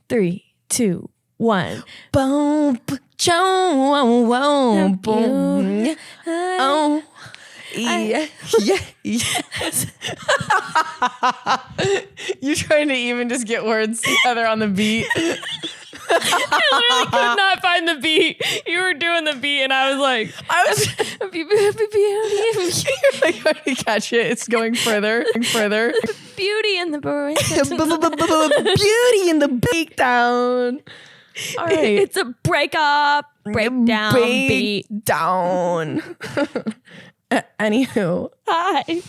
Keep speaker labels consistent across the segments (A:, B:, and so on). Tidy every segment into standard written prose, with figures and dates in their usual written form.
A: 3, 2, 1.
B: Boom, boom, boom. Oh, yeah, yes. You're trying to even just get words together on the beat.
A: I literally could not find the beat. You were doing the beat, and I was like,
B: You're like trying to catch it. It's going further and further.
A: Beauty in the
B: Beauty in the breakdown. All right.
A: It's a breakup, breakdown beat.
B: Down. Anywho.
A: Hi.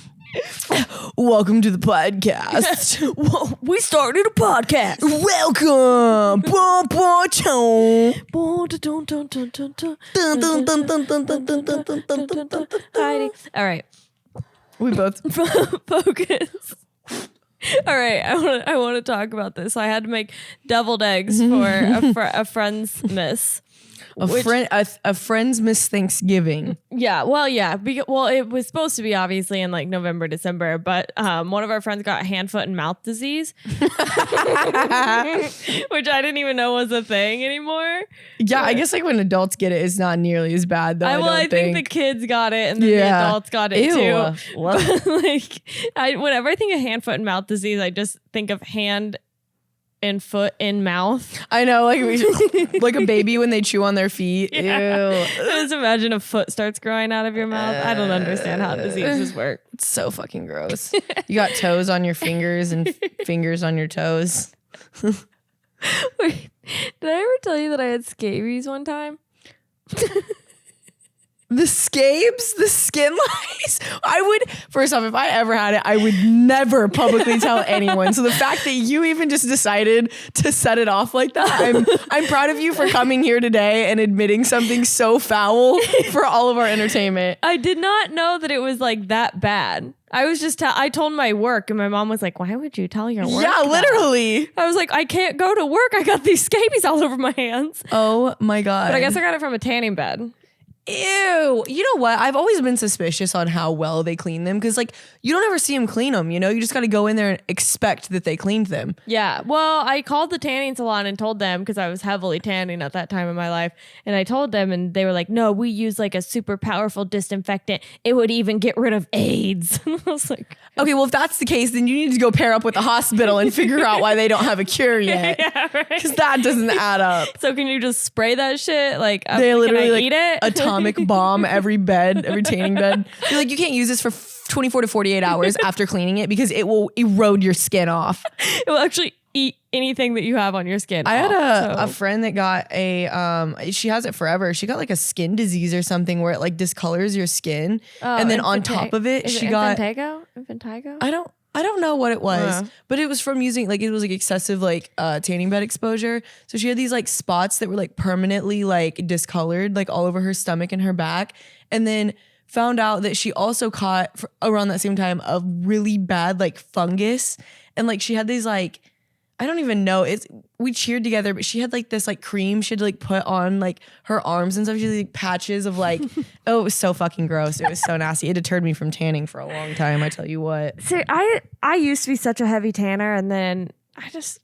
B: Welcome to the podcast.
A: We started a podcast.
B: Welcome.
A: Heidi. All right.
B: We both
A: Focus. All right, I want to talk about this. I had to make deviled eggs for a friend's miss.
B: a friend's Miss Thanksgiving.
A: Yeah, well, it was supposed to be obviously in like November, December, but one of our friends got hand, foot, and mouth disease, which I didn't even know was a thing anymore.
B: Yeah, I guess like when adults get it, it's not nearly as bad though.
A: I think the kids got it and then the adults got it too.
B: What?
A: Like, whenever I think of hand, foot, and mouth disease, I just think of hand and foot in mouth.
B: I know, like a baby when they chew on their feet.
A: Yeah.
B: Ew.
A: Just imagine a foot starts growing out of your mouth. I don't understand how diseases work.
B: It's so fucking gross. You got toes on your fingers and fingers on your toes.
A: Wait, did I ever tell you that I had scabies one time?
B: The scabes, the skin lice. First off, if I ever had it, I would never publicly tell anyone. So the fact that you even just decided to set it off like that, I'm proud of you for coming here today and admitting something so foul for all of our entertainment.
A: I did not know that it was like that bad. I was just, I told my work and my mom was like, why would you tell your work?
B: Yeah, literally.
A: I was like, I can't go to work. I got these scabies all over my hands.
B: Oh my God.
A: But I guess I got it from a tanning bed.
B: Ew. You know what? I've always been suspicious on how well they clean them because, like, you don't ever see them clean them, you know? You just got to go in there and expect that they cleaned them.
A: Yeah. Well, I called the tanning salon and told them because I was heavily tanning at that time in my life. And I told them and they were like, no, we use like a super powerful disinfectant. It would even get rid of AIDS. I was like,
B: okay, well, if that's the case, then you need to go pair up with the hospital and figure out why they don't have a cure yet.
A: Yeah, right.
B: Because that doesn't add up.
A: So can you just spray that shit? Like,
B: they literally like
A: eat it?
B: Atomic bomb every tanning bed. You're like, you can't use this for 24 to 48 hours after cleaning it because it will erode your skin off.
A: It will actually eat anything that you have on your skin.
B: I had a friend that got she has it forever. She got like a skin disease or something where it like discolors your skin. And then on top of it, she got
A: Infantego?
B: I don't know what it was, but it was from using like, it was like excessive like tanning bed exposure. So she had these like spots that were like permanently like discolored like all over her stomach and her back. And then found out that she also caught around that same time a really bad like fungus. And like she had these like, I don't even know. We cheered together, but she had like this like cream she had to like put on like her arms and stuff. She had like patches of like, oh, it was so fucking gross. It was so nasty. It deterred me from tanning for a long time. I tell you what.
A: So I used to be such a heavy tanner, and then I just,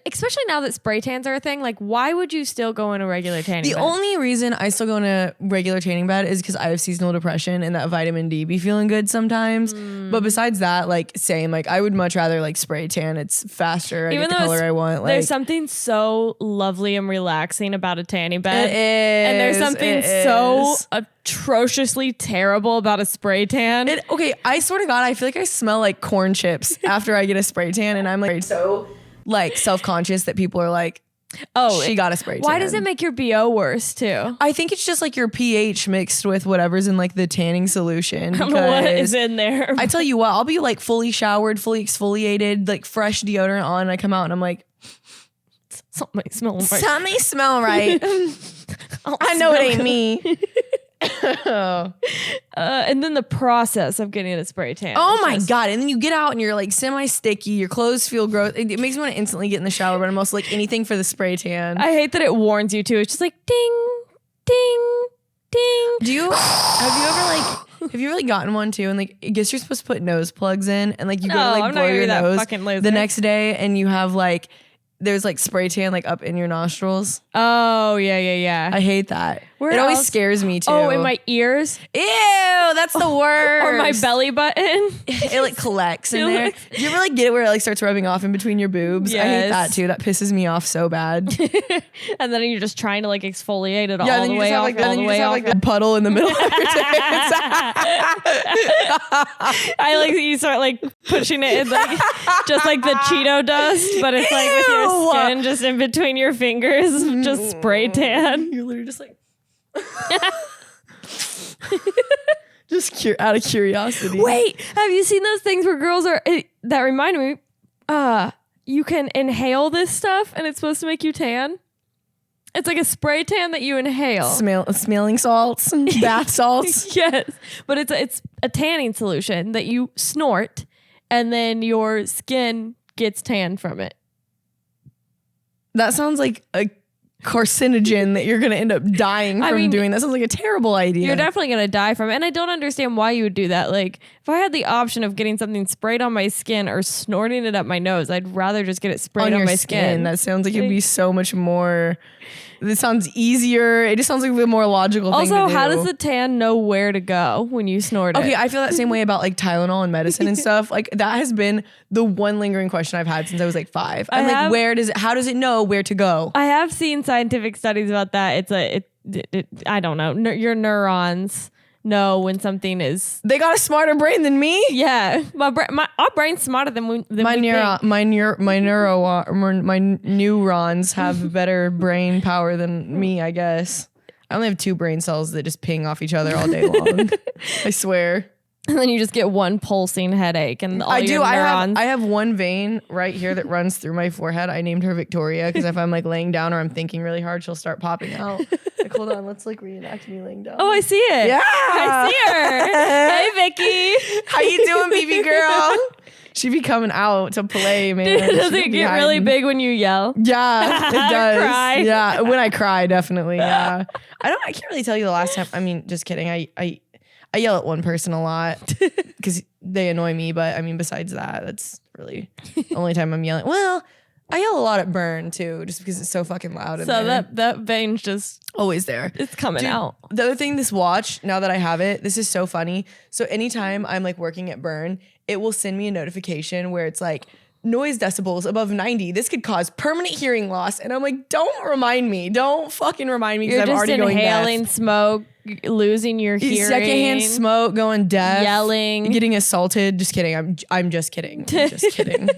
A: especially now that spray tans are a thing, like why would you still go in a regular tanning bed?
B: The only reason I still go in a regular tanning bed is because I have seasonal depression and that vitamin D be feeling good sometimes. But besides that, like same, like I would much rather like spray tan. It's faster. I get the color I want. Like,
A: there's something so lovely and relaxing about a tanning bed.
B: It is.
A: And there's something so atrociously terrible about a spray tan.
B: Okay, I swear to God, I feel like I smell like corn chips after I get a spray tan, and I'm like so like self-conscious that people are like, oh, she got a spray tan.
A: Why does it make your BO worse too?
B: I think it's just like your pH mixed with whatever's in like the tanning solution.
A: What is in there?
B: I tell you what, I'll be like fully showered, fully exfoliated, like fresh deodorant on, and I come out and I'm like,
A: something smells right.
B: Something smell right. I know it ain't me.
A: And then the process of getting a spray tan.
B: Oh my God. And then you get out and you're like semi-sticky. Your clothes feel gross. It makes me want to instantly get in the shower, but I'm also like anything for the spray tan.
A: I hate that it warns you too. It's just like ding, ding, ding.
B: Have you ever like gotten one too? And like, I guess you're supposed to put nose plugs in and like you go to like blow your nose the next day and you have like there's like spray tan like up in your nostrils.
A: Oh, yeah.
B: I hate that.
A: Where
B: it always
A: else?
B: scares me too.
A: Oh, in my ears?
B: Ew, that's the worst.
A: Or my belly button?
B: It like collects in there. Do you ever like get it where it like starts rubbing off in between your boobs?
A: Yes.
B: I hate that too. That pisses me off so bad.
A: And then you're just trying to like exfoliate it
B: Yeah,
A: all the way off, all the way off.
B: like a puddle in the middle of your tits.
A: I like you start like pushing it in like just like the Cheeto dust, but it's like with your
B: Ew.
A: skin just in between your fingers, just spray tan.
B: You're literally just like just out of curiosity.
A: Wait, have you seen those things where girls are that reminded me, you can inhale this stuff and it's supposed to make you tan? It's like a spray tan that you inhale.
B: Smelling salts, bath salts.
A: Yes, but it's a tanning solution that you snort and then your skin gets tan from it.
B: That sounds like a carcinogen that you're going to end up dying from doing. That sounds like a terrible idea.
A: You're definitely going to die from it. And I don't understand why you would do that. Like, if I had the option of getting something sprayed on my skin or snorting it up my nose, I'd rather just get it sprayed on my skin.
B: That sounds like it'd be so much more. It sounds easier. It just sounds like a more logical thing to
A: Also,
B: do.
A: how does the tan know where to go when you snort it?
B: Okay, I feel that same way about like Tylenol and medicine and stuff. Like that has been the one lingering question I've had since I was like 5. I'm like, how does it know where to go?
A: I have seen scientific studies about that. I don't know. Your neurons know when something is.
B: They got a smarter brain than me.
A: Yeah, our brain's smarter than
B: my neurons have better brain power than me, I guess. I only have 2 brain cells that just ping off each other all day long. I swear.
A: And then you just get one pulsing headache, and all your neurons.
B: I have one vein right here that runs through my forehead. I named her Victoria because if I'm like laying down or I'm thinking really hard, she'll start popping out. Like, hold on, let's like reenact me laying down.
A: Oh, I see it.
B: Yeah,
A: I see her. Hey, Vicky.
B: How you doing, BB girl? She be coming out to play, man.
A: Does it get really big when you yell?
B: Yeah, it does.
A: Cry.
B: Yeah, when I cry, definitely. Yeah, I can't really tell you the last time. I mean, just kidding. I yell at one person a lot because they annoy me. But I mean, besides that, that's really the only time I'm yelling. Well, I yell a lot at Burn too, just because it's so fucking loud.
A: So that vein's just
B: always there.
A: It's coming out.
B: The other thing, this watch, now that I have it, this is so funny. So anytime I'm like working at Burn, it will send me a notification where it's like, noise decibels above 90. This could cause permanent hearing loss. And I'm like, don't remind me. Don't fucking remind me because I'm already going deaf.
A: You're just inhaling smoke, losing your hearing.
B: Secondhand smoke, going deaf.
A: Yelling.
B: Getting assaulted. Just kidding. I'm just kidding. I'm just kidding.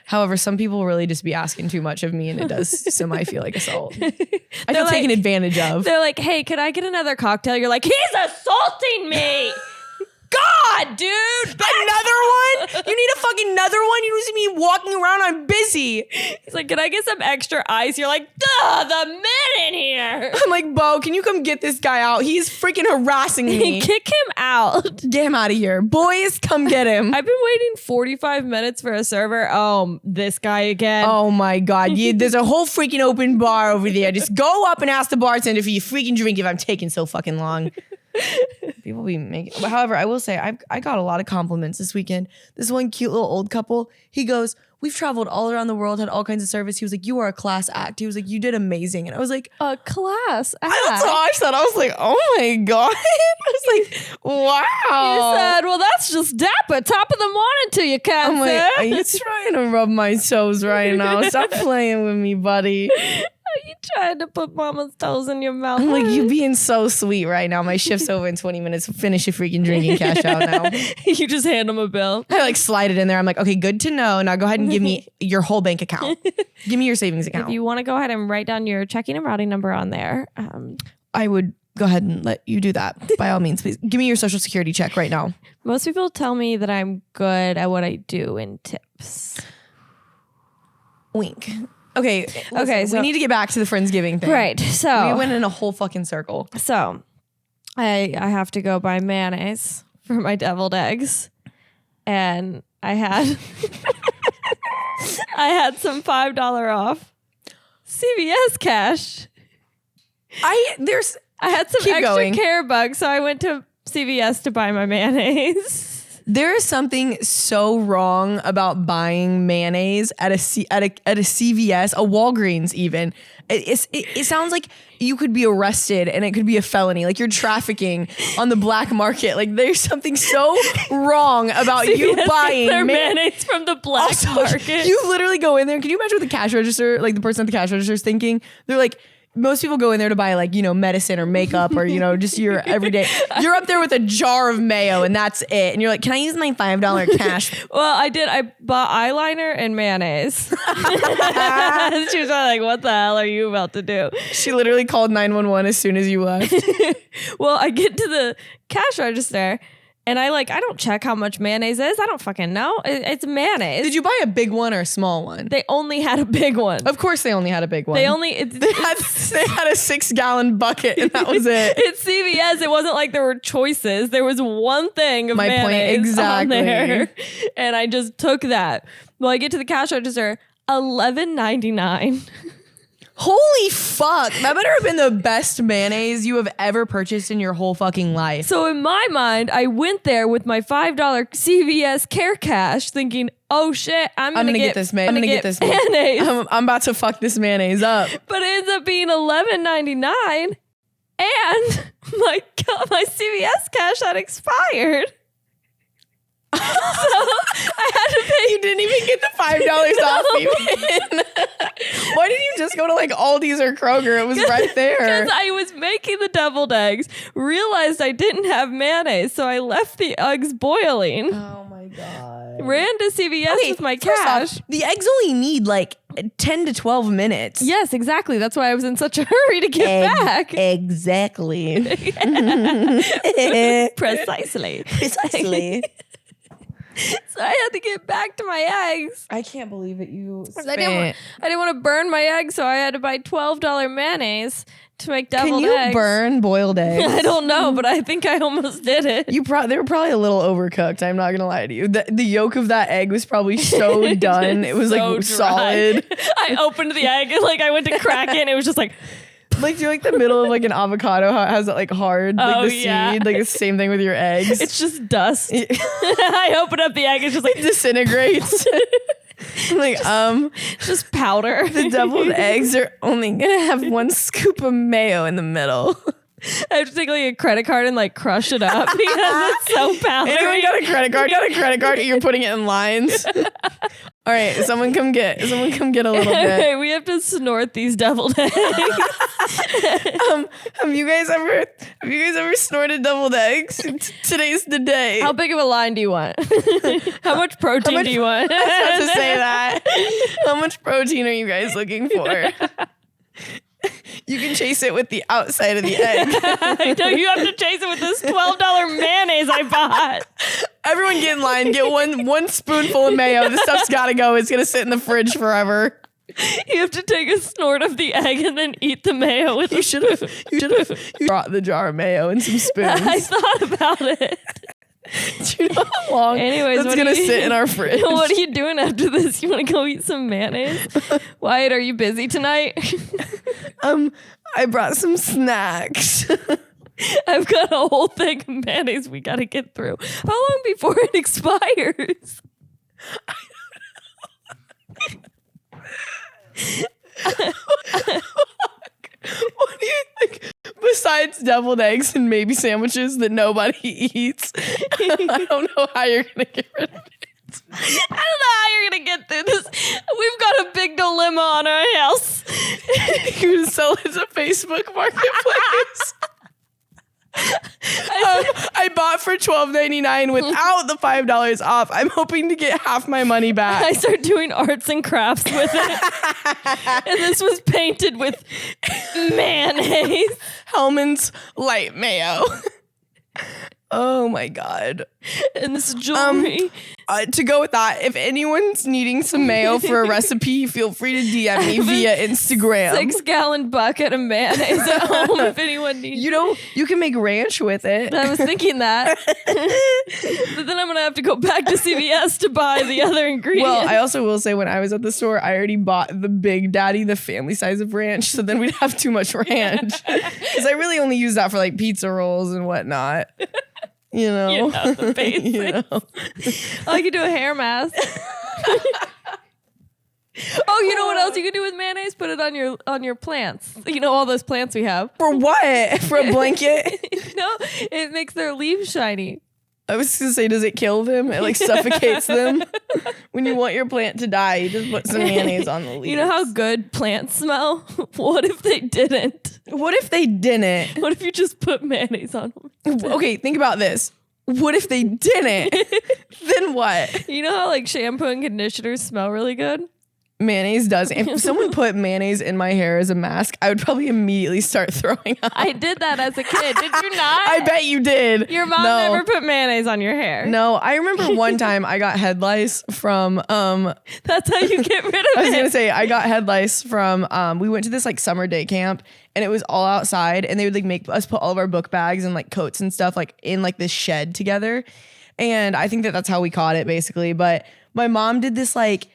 B: However, some people really just be asking too much of me and it does semi feel like assault. I feel taken advantage of.
A: They're like, hey, could I get another cocktail? You're like, he's assaulting me. God, dude.
B: Another one? You need a fucking another one? You see me walking around, I'm busy.
A: He's like, can I get some extra ice? You're like, duh, the men in here.
B: I'm like, Bo, can you come get this guy out? He's freaking harassing me.
A: Kick him out.
B: Get him out of here. Boys, come get him.
A: I've been waiting 45 minutes for a server. Oh, this guy again.
B: Oh my God. There's a whole freaking open bar over there. Just go up and ask the bartender for your freaking drink if I'm taking so fucking long. People be making, but however, I will say I got a lot of compliments this weekend. This one cute little old couple, he goes, we've traveled all around the world, had all kinds of service. He was like, you are a class act. He was like, you did amazing. And I was like,
A: a class act.
B: That's what I said. I was like, oh my God. I was like, wow.
A: You said, well, that's just dapper. Top of the morning to you, Cancer.
B: I'm like, are you trying to rub my toes right now? Stop playing with me, buddy.
A: Are you trying to put mama's toes in your mouth?
B: I'm like, you being so sweet right now. My shift's over in 20 minutes. Finish your freaking drink and cash out now.
A: You just hand him a bill.
B: I like slide it in there. I'm like, okay, good to know. Now go ahead and give me your whole bank account. Give me your savings account.
A: If you want to go ahead and write down your checking and routing number on there.
B: I would go ahead and let you do that. By all means, please. Give me your social security check right now.
A: Most people tell me that I'm good at what I do in tips.
B: Wink. Okay.
A: Okay. So
B: we need to get back to the Friendsgiving thing.
A: Right. So
B: we went in a whole fucking circle.
A: So I have to go buy mayonnaise for my deviled eggs. And I had some $5 off CVS cash. I had some extra care bucks, so I went to CVS to buy my mayonnaise.
B: There is something so wrong about buying mayonnaise at a CVS, a Walgreens even. It sounds like you could be arrested and it could be a felony. Like you're trafficking on the black market. Like there's something so wrong about you buying
A: their mayonnaise from the black market.
B: You literally go in there. Can you imagine what the cash register, like the person at the cash register is thinking? They're like, most people go in there to buy like, medicine or makeup or, just your everyday. You're up there with a jar of mayo and that's it. And you're like, can I use my $5 cash?
A: Well, I did. I bought eyeliner and mayonnaise. She was like, what the hell are you about to do?
B: She literally called 911 as soon as you left.
A: Well, I get to the cash register and I don't check how much mayonnaise is. I don't fucking know. It's mayonnaise.
B: Did you buy a big one or a small one?
A: They only had a big one.
B: Of course they only had a big one.
A: They
B: had a 6-gallon bucket and that was it.
A: It's CVS. It wasn't like there were choices. There was one thing of mayonnaise on there. And I just took that. Well, I get to the cash register, $11.99.
B: Holy fuck. That better have been the best mayonnaise you have ever purchased in your whole fucking life.
A: So in my mind, I went there with my $5 CVS Care Cash thinking, oh shit, I'm gonna get this mayonnaise.
B: I'm about to fuck this mayonnaise up.
A: But it ends up being $11.99 and my CVS cash had expired. So I had to pay.
B: You didn't even get the $5 off even. Why didn't you just go to like Aldi's or Kroger? It was right there.
A: Because I was making the deviled eggs, realized I didn't have mayonnaise, so I left the eggs boiling.
B: Oh my God.
A: Ran to CVS with my cash.
B: Off, the eggs only need like 10 to 12 minutes.
A: Yes, exactly. That's why I was in such a hurry to get back.
B: Exactly.
A: Precisely. So I had to get back to my eggs.
B: I can't believe it.
A: I didn't want to burn my eggs, so I had to buy $12 mayonnaise to make deviled eggs.
B: Can you burn boiled eggs?
A: I don't know, but I think I almost did it.
B: They were probably a little overcooked. I'm not gonna lie to you. The yolk of that egg was probably so done. It was so like dry. Solid.
A: I opened the egg and I went to crack it and it was just like.
B: Like you're like the middle of like an avocado, how it has that like hard, like the seed, like the same thing with your eggs.
A: It's just dust. I open up the egg, it's just like
B: disintegrates.
A: Just powder.
B: The deviled eggs are only gonna have 1 scoop of mayo in the middle.
A: I have to take like a credit card and crush it up because it's so powdery.
B: Anyone got a credit card? Got a credit card? You're putting it in lines. All right, someone come get a little bit.
A: We have to snort these deviled eggs.
B: Have you guys ever snorted deviled eggs? Today's the day.
A: How big of a line do you want? How much protein do you want?
B: I was about to say that. How much protein are you guys looking for? You can chase it with the outside of the egg.
A: No, you have to chase it with this $12 mayonnaise I bought.
B: Everyone get in line. Get one spoonful of mayo. This stuff's got to go. It's going to sit in the fridge forever.
A: You have to take a snort of the egg and then eat the mayo with
B: You should have brought the jar of mayo and some spoons.
A: I thought about it.
B: Do you know how long that's going to sit in our fridge?
A: What are you doing after this? You want to go eat some mayonnaise? Wyatt, are you busy tonight?
B: I brought some snacks.
A: I've got a whole thing of mayonnaise we got to get through. How long before it expires?
B: What do you think? Besides deviled eggs and maybe sandwiches that nobody eats, I don't know how you're gonna get rid of it.
A: I don't know how you're gonna get through this. We've got a big dilemma on our house.
B: You can sell it as a Facebook marketplace. I bought for $12.99 without the $5 off. I'm hoping to get half my money back.
A: I start doing arts and crafts with it. And this was painted with mayonnaise.
B: Hellman's light mayo. Oh my God.
A: And this jewelry.
B: To go with that, if anyone's needing some mayo for a recipe, feel free to DM me via Instagram.
A: 6-gallon bucket of mayonnaise at home if anyone needs.
B: You can make ranch with it.
A: I was thinking that. But then I'm going to have to go back to CVS to buy the other ingredients.
B: Well, I also will say when I was at the store, I already bought the Big Daddy, the family size of ranch. So then we'd have too much ranch. Because I really only use that for like pizza rolls and whatnot. You know,
A: the basics.
B: You know?
A: Oh, you could do a hair mask. Oh, you know what else you can do with mayonnaise? Put it on your plants. You know all those plants we have.
B: For what? For a blanket?
A: No, it makes their leaves shiny.
B: I was gonna say, does it kill them? It like suffocates them. When you want your plant to die, you just put some mayonnaise on the leaves.
A: You know how good plants smell? What if they didn't?
B: What if they didn't?
A: What if you just put mayonnaise on them?
B: Okay, think about this. What if they didn't? Then what?
A: You know how like shampoo and conditioners smell really good?
B: Mayonnaise does. If someone put mayonnaise in my hair as a mask, I would probably immediately start throwing up.
A: I did that as a kid. Did you not?
B: I bet you did.
A: Your mom never put mayonnaise on your hair.
B: No, I remember one time I got head lice from
A: That's how you get rid of it.
B: I was gonna say I got head lice from we went to this like summer day camp and it was all outside and they would like make us put all of our book bags and like coats and stuff like in like this shed together. And I think that that's how we caught it basically. But my mom did this like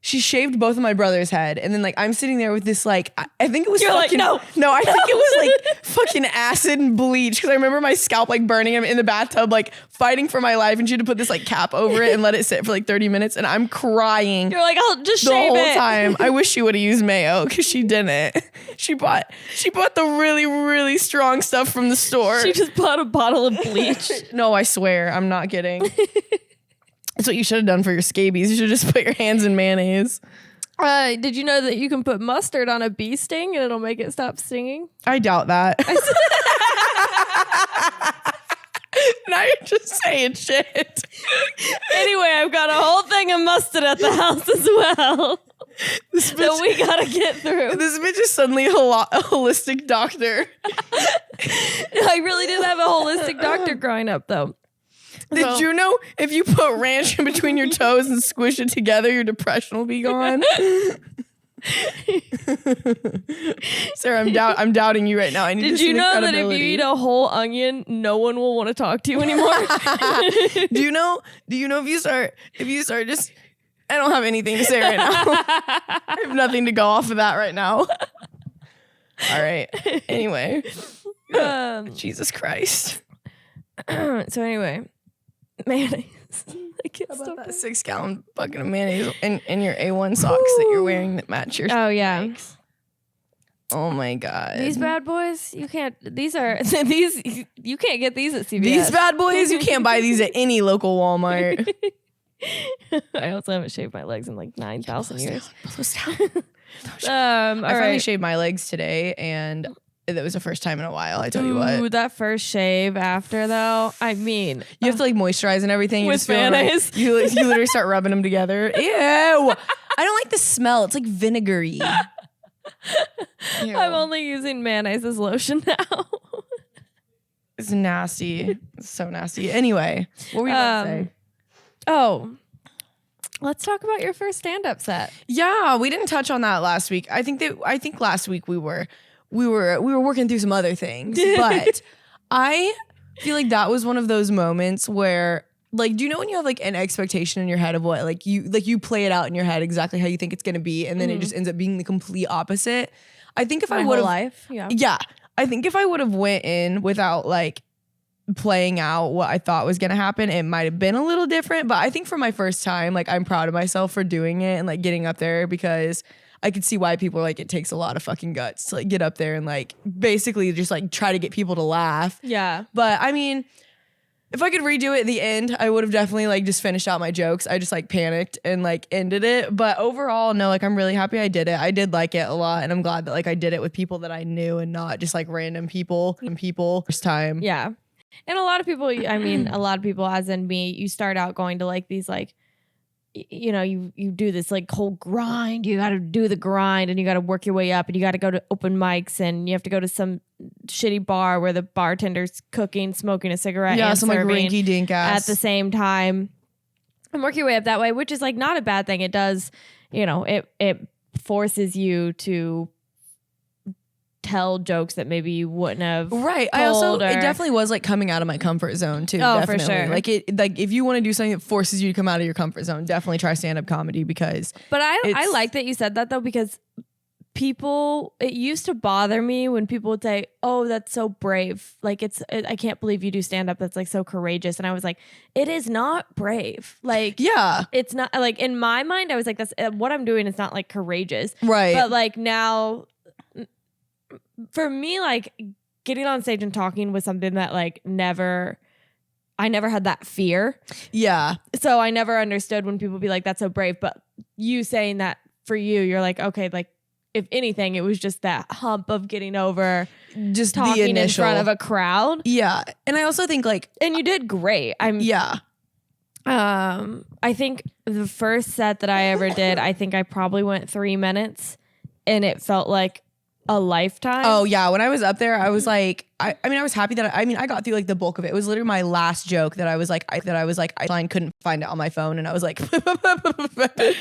B: she shaved both of my brother's head, and then like I'm sitting there with this like I think it was
A: You're
B: fucking
A: like,
B: no, I think it was like fucking acid and bleach because I remember my scalp like burning him in the bathtub, like fighting for my life, and she had to put this like cap over it and let it sit for like 30 minutes, and I'm crying.
A: You're like, I'll just
B: the
A: shave
B: whole
A: it.
B: time. I wish she would have used mayo because she didn't. She bought the really really strong stuff from the store.
A: She just bought a bottle of bleach.
B: No, I swear, I'm not kidding. That's what you should have done for your scabies. You should just put your hands in mayonnaise.
A: Did you know that you can put mustard on a bee sting and it'll make it stop stinging?
B: I doubt that. Now you're just saying shit.
A: Anyway, I've got a whole thing of mustard at the house as well. So we gotta get through.
B: This bitch is suddenly a holistic doctor.
A: I really did have a holistic doctor growing up, though.
B: Did you know if you put ranch in between your toes and squish it together, your depression will be gone? Sarah, I'm doubting you right now. I need
A: Did
B: to see
A: you
B: the
A: know that if you
B: credibility.
A: eat a whole onion, no one will want to talk to you anymore?
B: Do you know if you start just I don't have anything to say right now. I have nothing to go off of that right now. All right. Anyway. Jesus Christ.
A: So anyway, mayonnaise. I can't
B: How
A: stop
B: about that
A: it.
B: 6-gallon bucket of mayonnaise in your A1 socks that you're wearing that match your
A: Oh yeah.
B: legs? Oh my God.
A: These bad boys, you can't. These are these. You can't get these at CVS.
B: These bad boys, you can't buy these at any local Walmart.
A: I also haven't shaved my legs in like 9,000 years.
B: I
A: All
B: finally
A: right.
B: shaved my legs today, and that was the first time in a while. I tell you
A: Ooh,
B: what.
A: that first shave after though. I mean,
B: You have to like moisturize and everything. You
A: With
B: just feel right.
A: mayonnaise?
B: You literally start rubbing them together. Ew. I don't like the smell. It's like vinegary. Ew.
A: I'm only using mayonnaise as lotion now.
B: It's nasty. It's so nasty. Anyway, what were you about to say?
A: Oh, let's talk about your first stand-up set.
B: Yeah, we didn't touch on that last week. I think last week we were working through some other things, but I feel like that was one of those moments where, like, do you know when you have like an expectation in your head of what you play it out in your head exactly how you think it's gonna be, and then it just ends up being the complete opposite. I think if I would have
A: life,
B: yeah, I think if I would have went in without like playing out what I thought was gonna happen, it might have been a little different. But I think for my first time, like, I'm proud of myself for doing it and like getting up there, because I could see why people are like, it takes a lot of fucking guts to like get up there and like basically just like try to get people to laugh.
A: Yeah.
B: But I mean, if I could redo it at the end, I would have definitely like just finished out my jokes. I just like panicked and like ended it. But overall, no, like I'm really happy I did it. I did like it a lot, and I'm glad that like I did it with people that I knew and not just like random people first time.
A: Yeah. And a lot of people, I mean, a lot of people, as in me, you start out going to like these like, you know, you do this like whole grind. You got to do the grind and you got to work your way up, and you got to go to open mics, and you have to go to some shitty bar where the bartender's cooking, smoking a cigarette,
B: Yeah,
A: and
B: some like
A: serving
B: rinky dink ass.
A: at the same time, and work your way up that way, which is like not a bad thing. It does, you know, it forces you to tell jokes that maybe you wouldn't have.
B: Right. I also,
A: told
B: it
A: or-
B: definitely was like coming out of my comfort zone too.
A: Oh, for
B: definitely.
A: sure.
B: Like if you want to do something that forces you to come out of your comfort zone, definitely try stand-up comedy, because
A: But I
B: It's-
A: like that you said that though, because it used to bother me when people would say, "Oh, that's so brave." Like I can't believe you do stand up. That's like so courageous. And I was like, it is not brave. Like,
B: yeah,
A: it's not like in my mind, I was like, that's what I'm doing is not like courageous.
B: right.
A: But like now for me, like getting on stage and talking was something that like I never had that fear.
B: Yeah.
A: So I never understood when people be like, that's so brave. But you saying that for you, you're like, okay, like if anything, it was just that hump of getting over
B: Just
A: talking
B: the initial
A: in front of a crowd.
B: Yeah. And I also think like,
A: And you did great.
B: yeah.
A: I think the first set that I ever did, I think I probably went 3 minutes and it felt like a lifetime.
B: Oh yeah. When I was up there, I was like, I mean, I was happy that I got through like the bulk of it. It was literally my last joke that I was like, I couldn't find it on my phone. And I was like,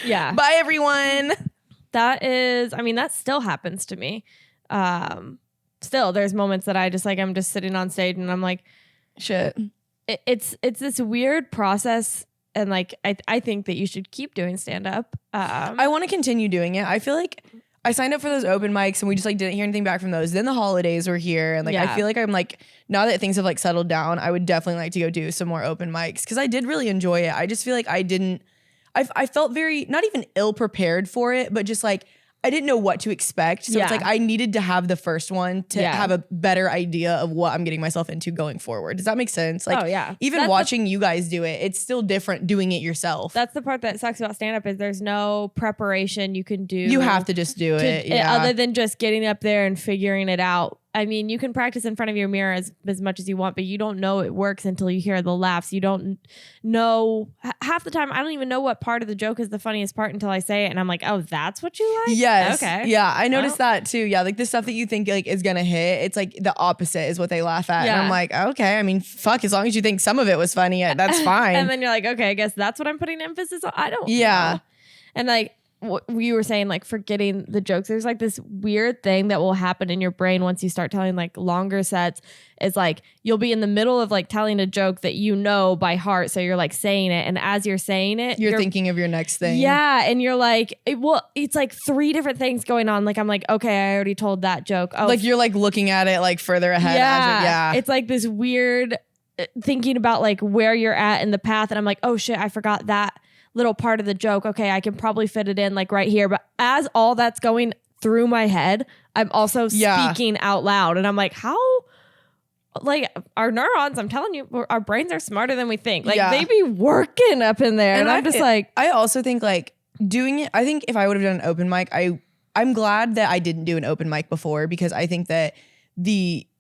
A: yeah,
B: bye everyone.
A: That still happens to me. Still there's moments that I'm just sitting on stage and I'm like,
B: shit.
A: It's this weird process. And like, I think that you should keep doing stand up.
B: I want to continue doing it. I feel like I signed up for those open mics and we just like didn't hear anything back from those. Then the holidays were here and like I feel like I'm like, now that things have like settled down, I would definitely like to go do some more open mics because I did really enjoy it. I just feel like I felt very not even ill prepared for it, but just like I didn't know what to expect. So it's like I needed to have the first one to have a better idea of what I'm getting myself into going forward. Does that make sense? Like, even watching you guys do it, it's still different doing it yourself.
A: That's the part that sucks about stand-up is there's no preparation you can do.
B: You have to just do it. Yeah.
A: Other than just getting up there and figuring it out. I mean, you can practice in front of your mirror as much as you want, but you don't know it works until you hear the laughs. You don't know half the time. I don't even know what part of the joke is the funniest part until I say it. And I'm like, oh, that's what you like?
B: Yes.
A: Okay.
B: Yeah. I noticed that too. Yeah. Like the stuff that you think like is going to hit, it's like the opposite is what they laugh at.
A: Yeah.
B: And I'm like, okay. I mean, fuck, as long as you think some of it was funny, that's fine.
A: And then you're like, okay, I guess that's what I'm putting emphasis on. I don't
B: know.
A: And like, you were saying like forgetting the jokes, there's like this weird thing that will happen in your brain once you start telling like longer sets. It's like you'll be in the middle of like telling a joke that you know by heart, so you're like saying it, and as you're saying it
B: you're thinking of your next thing.
A: And you're like it's like 3 different things going on. Like I'm like, okay, I already told that joke. Oh,
B: like you're like looking at it like further ahead.
A: It's like this weird thinking about like where you're at in the path, and I'm like, oh shit, I forgot that little part of the joke. Okay, I can probably fit it in like right here. But as all that's going through my head, I'm also speaking out loud. And I'm like, how, like our neurons, I'm telling you, our brains are smarter than we think. Like they be working up in there. And I'm just like,
B: I also think like doing it, I think if I would have done an open mic, I'm glad that I didn't do an open mic before, because I think that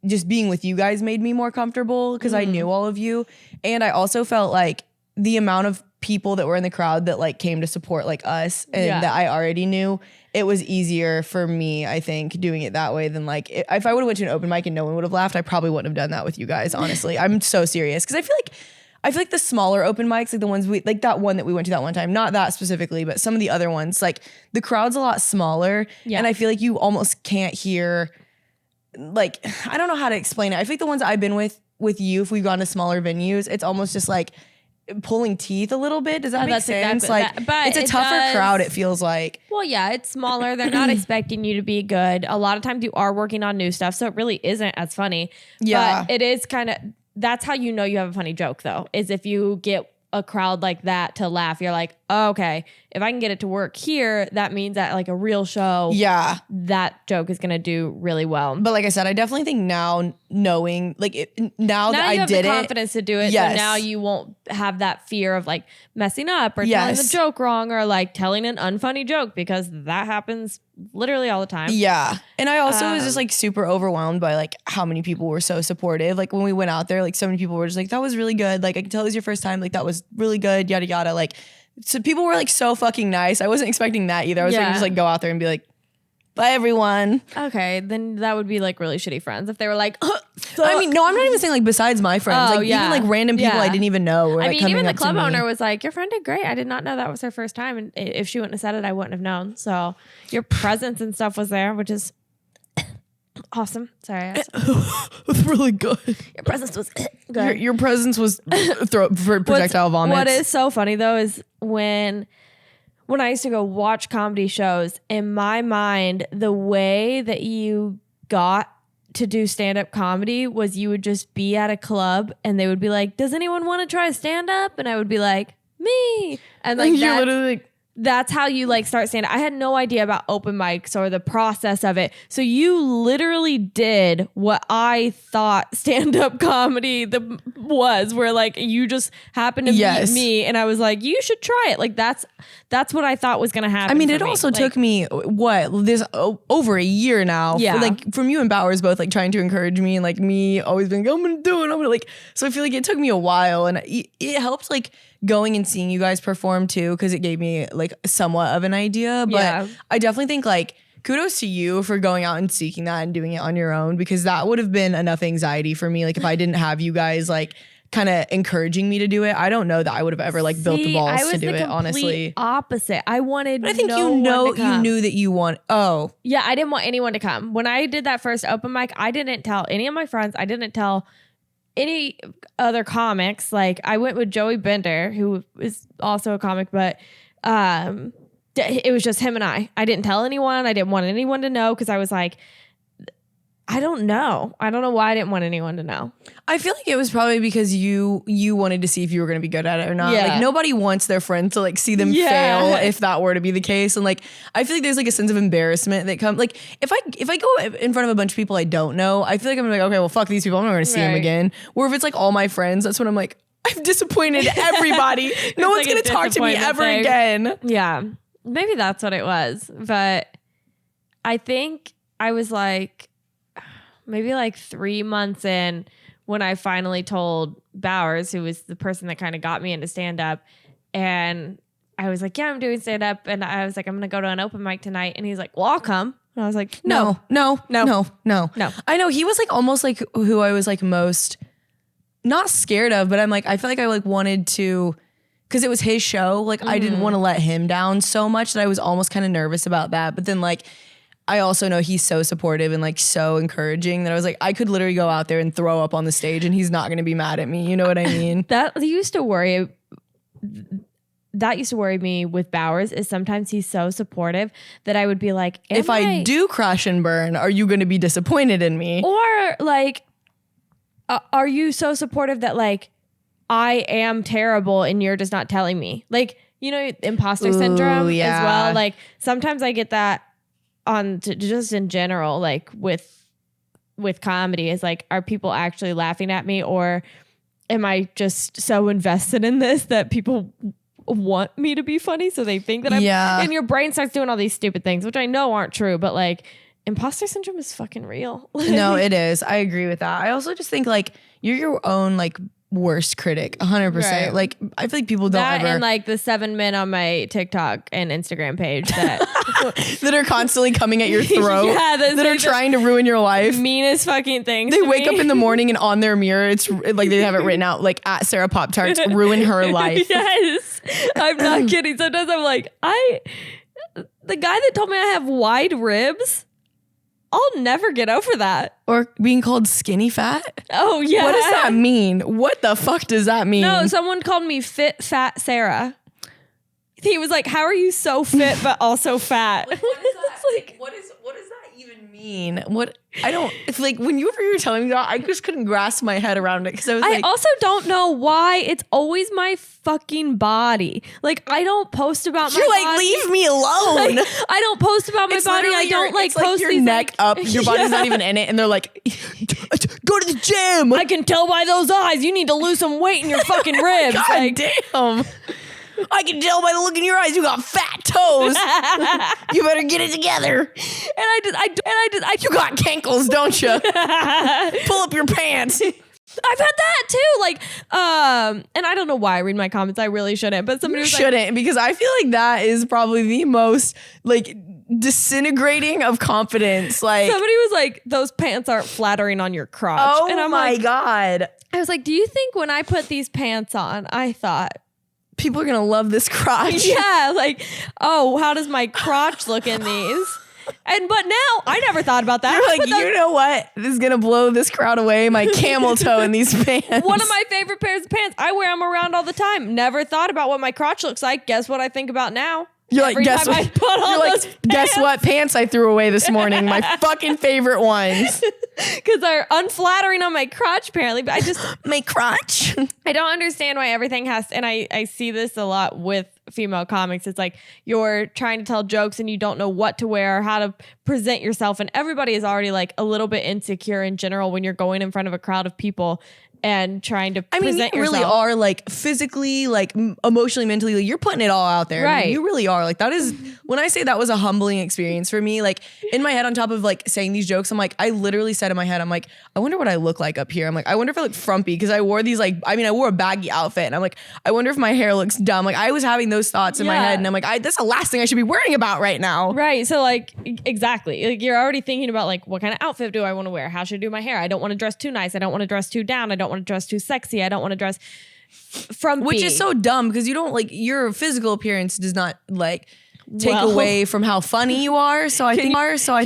B: just being with you guys made me more comfortable because I knew all of you. And I also felt like the amount of people that were in the crowd that like came to support like us and that I already knew, it was easier for me, I think, doing it that way than like if I would have went to an open mic and no one would have laughed, I probably wouldn't have done that with you guys, honestly. I'm so serious because I feel like the smaller open mics, like the ones we like, that one that we went to that one time, not that specifically, but some of the other ones, like the crowd's a lot smaller and I feel like you almost can't hear, like, I don't know how to explain it. I feel like the ones I've been with you, if we've gone to smaller venues, it's almost just like pulling teeth a little bit. Does that make sense?
A: Exactly but
B: it's a tougher crowd, it feels like.
A: Well, yeah, it's smaller. They're not expecting you to be good. A lot of times you are working on new stuff, so it really isn't as funny.
B: Yeah.
A: But it is kind of, that's how you know you have a funny joke though, is if you get a crowd like that to laugh, you're like, oh, okay, if I can get it to work here, that means that like a real show, that joke is gonna do really well.
B: But like I said, I definitely think now knowing like now that
A: you
B: I
A: have
B: did
A: the confidence to do it, so now you won't have that fear of like messing up or telling the joke wrong or like telling an unfunny joke, because that happens literally all the time.
B: Yeah. And I also was just like super overwhelmed by like how many people were so supportive. Like when we went out there, like so many people were just like, that was really good. Like I can tell it was your first time. Like that was really good, yada, yada. Like, so people were like so fucking nice. I wasn't expecting that either. I was like, just like go out there and be like, bye everyone.
A: Okay, then that would be like really shitty friends if they were like,
B: I mean, no, I'm not even saying like besides my friends, like even like random people I didn't even know were like coming
A: even the
B: up
A: club
B: to me.
A: owner was like, your friend did great. I did not know that was her first time, and if she wouldn't have said it, I wouldn't have known. So your presence and stuff was there, which is awesome. Sorry,
B: it's really good.
A: Your presence was good.
B: Your presence was projectile vomit.
A: What is so funny though is when when I used to go watch comedy shows, in my mind, the way that you got to do stand-up comedy was you would just be at a club and they would be like, does anyone want to try stand-up? And I would be like, me. And like
B: You're literally like,
A: that's how you like start stand-up. I had no idea about open mics or the process of it. So you literally did what I thought stand-up comedy was, where like you just happened to meet me and I was like, you should try it. Like that's what I thought was going to happen.
B: I mean, it also took me over a year now.
A: Yeah.
B: Like from you and Bowers both like trying to encourage me and like me always being, I'm going to do it. I'm going to like, so I feel like it took me a while and it helped like going and seeing you guys perform too, because it gave me like somewhat of an idea. But I definitely think like kudos to you for going out and seeking that and doing it on your own, because that would have been enough anxiety for me. Like if I didn't have you guys like kind of encouraging me to do it, I don't know that I would have ever like built the balls to do it, honestly.
A: Opposite. I wanted
B: but I think
A: you
B: knew that you want. Oh.
A: Yeah, I didn't want anyone to come. When I did that first open mic, I didn't tell any of my friends. I didn't tell any other comics. Like I went with Joey Bender, who is also a comic, but it was just him and I didn't tell anyone. I didn't want anyone to know, because I was like, I don't know why I didn't want anyone to know.
B: I feel like it was probably because you wanted to see if you were going to be good at it or not.
A: Yeah.
B: Like nobody wants their friend to like see them fail if that were to be the case. And like I feel like there's like a sense of embarrassment that comes. Like if I go in front of a bunch of people I don't know, I feel like I'm like, okay, well fuck these people, I'm not going to see them again. Or if it's like all my friends, that's when I'm like, I've disappointed everybody. No one's going to talk to me ever again.
A: Yeah, maybe that's what it was. But I think I was like, maybe like 3 months in when I finally told Bowers, who was the person that kind of got me into stand-up. And I was like, yeah, I'm doing stand-up. And I was like, I'm going to go to an open mic tonight. And he's like, well, I'll come. And I was like, no. I know he was like almost like who I was like most not scared of, but I'm like, I feel like I like wanted to, because it was his show. Like I didn't want to let him down so much that I was almost kind of nervous about that. But then like, I also know he's so supportive and like so encouraging that I was like, I could literally go out there and throw up on the stage and he's not going to be mad at me. You know what I mean? That used to worry me with Bowers, is sometimes he's so supportive that I would be like,
B: if I do crash and burn, are you going to be disappointed in me?
A: Or like, are you so supportive that like I am terrible and you're just not telling me? Like, you know, imposter syndrome as well. Like sometimes I get that on just in general, like with comedy, is like, are people actually laughing at me, or am I just so invested in this that people want me to be funny, so they think that I'm, and your brain starts doing all these stupid things, which I know aren't true, but like imposter syndrome is fucking real.
B: No, it is. I agree with that. I also just think like you're your own like worst critic, 100%.
A: Right.
B: Like I feel like people don't
A: that
B: ever,
A: and like the 7 men on my TikTok and Instagram page that
B: that are constantly coming at your throat, that are trying to ruin your life.
A: Meanest fucking things.
B: They wake up in the morning and on their mirror it's like they have it written out like at Sarah Pop Tarts, ruin her life.
A: Yes, I'm not kidding. Sometimes I'm like, the guy that told me I have wide ribs, I'll never get over that.
B: Or being called skinny fat.
A: Oh, yeah.
B: What does that mean? What the fuck does that mean?
A: No, someone called me fit fat Sarah. He was like, how are you so fit but also fat?
B: Like, what is that? Like, what does that even mean? What? I don't, it's like when you were telling me that, I just couldn't grasp my head around it, because I was like,
A: I also don't know why it's always my fucking body. Like I don't post about my body.
B: You're like, leave me alone.
A: Like, I don't post about my body. I don't like post
B: your
A: these,
B: neck up. Your body's not even in it, and they're like, go to the gym.
A: I can tell by those eyes. You need to lose some weight in your fucking ribs.
B: God
A: like,
B: damn. I can tell by the look in your eyes you got fat toes. You better get it together.
A: And
B: you got cankles, don't you? Pull up your pants.
A: I've had that too. Like, and I don't know why I read my comments. I really shouldn't. But somebody
B: shouldn't, because I feel like that is probably the most like disintegrating of confidence. Like
A: somebody was like, "Those pants aren't flattering on your crotch."
B: Oh,
A: and I'm
B: my
A: like,
B: God.
A: I was like, "Do you think when I put these pants on, I thought
B: people are gonna love this crotch?"
A: Yeah, like, oh, how does my crotch look in these? But now I never thought about that.
B: You're like, you know what? This is gonna blow this crowd away. My camel toe in these pants.
A: One of my favorite pairs of pants. I wear them around all the time. Never thought about what my crotch looks like. Guess what I think about now?
B: You're like,
A: every
B: guess
A: time I
B: what?
A: put on
B: You're like,
A: those
B: guess what pants I threw away this morning? My fucking favorite ones.
A: because they're unflattering on my crotch apparently. But I just
B: My crotch.
A: I don't understand why everything has and I see this a lot with female comics. It's like you're trying to tell jokes and you don't know what to wear or how to present yourself, and everybody is already like a little bit insecure in general when you're going in front of a crowd of people and trying to present
B: you
A: yourself.
B: really are like physically, like emotionally, mentally, like, you're putting it all out there. I mean,
A: Right.
B: you really are. Like that is, when I say that was a humbling experience for me, like in my head on top of like saying these jokes, I'm like, I literally said in my head, I'm like, I wonder what I look like up here. I'm like, I wonder if I look frumpy because I wore these like, I mean, I wore a baggy outfit and I'm like, I wonder if my hair looks dumb. Like I was having those thoughts in my head and I'm like, that's the last thing I should be worrying about right now.
A: Right. So like exactly. Like you're already thinking about like what kind of outfit do I want to wear? How should I do my hair? I don't want to dress too nice. I don't want to dress too down. I don't want to dress too sexy. I don't want to dress frumpy.
B: Which is so dumb because you don't like your physical appearance does not like take
A: Well.
B: away from how funny you are. So I think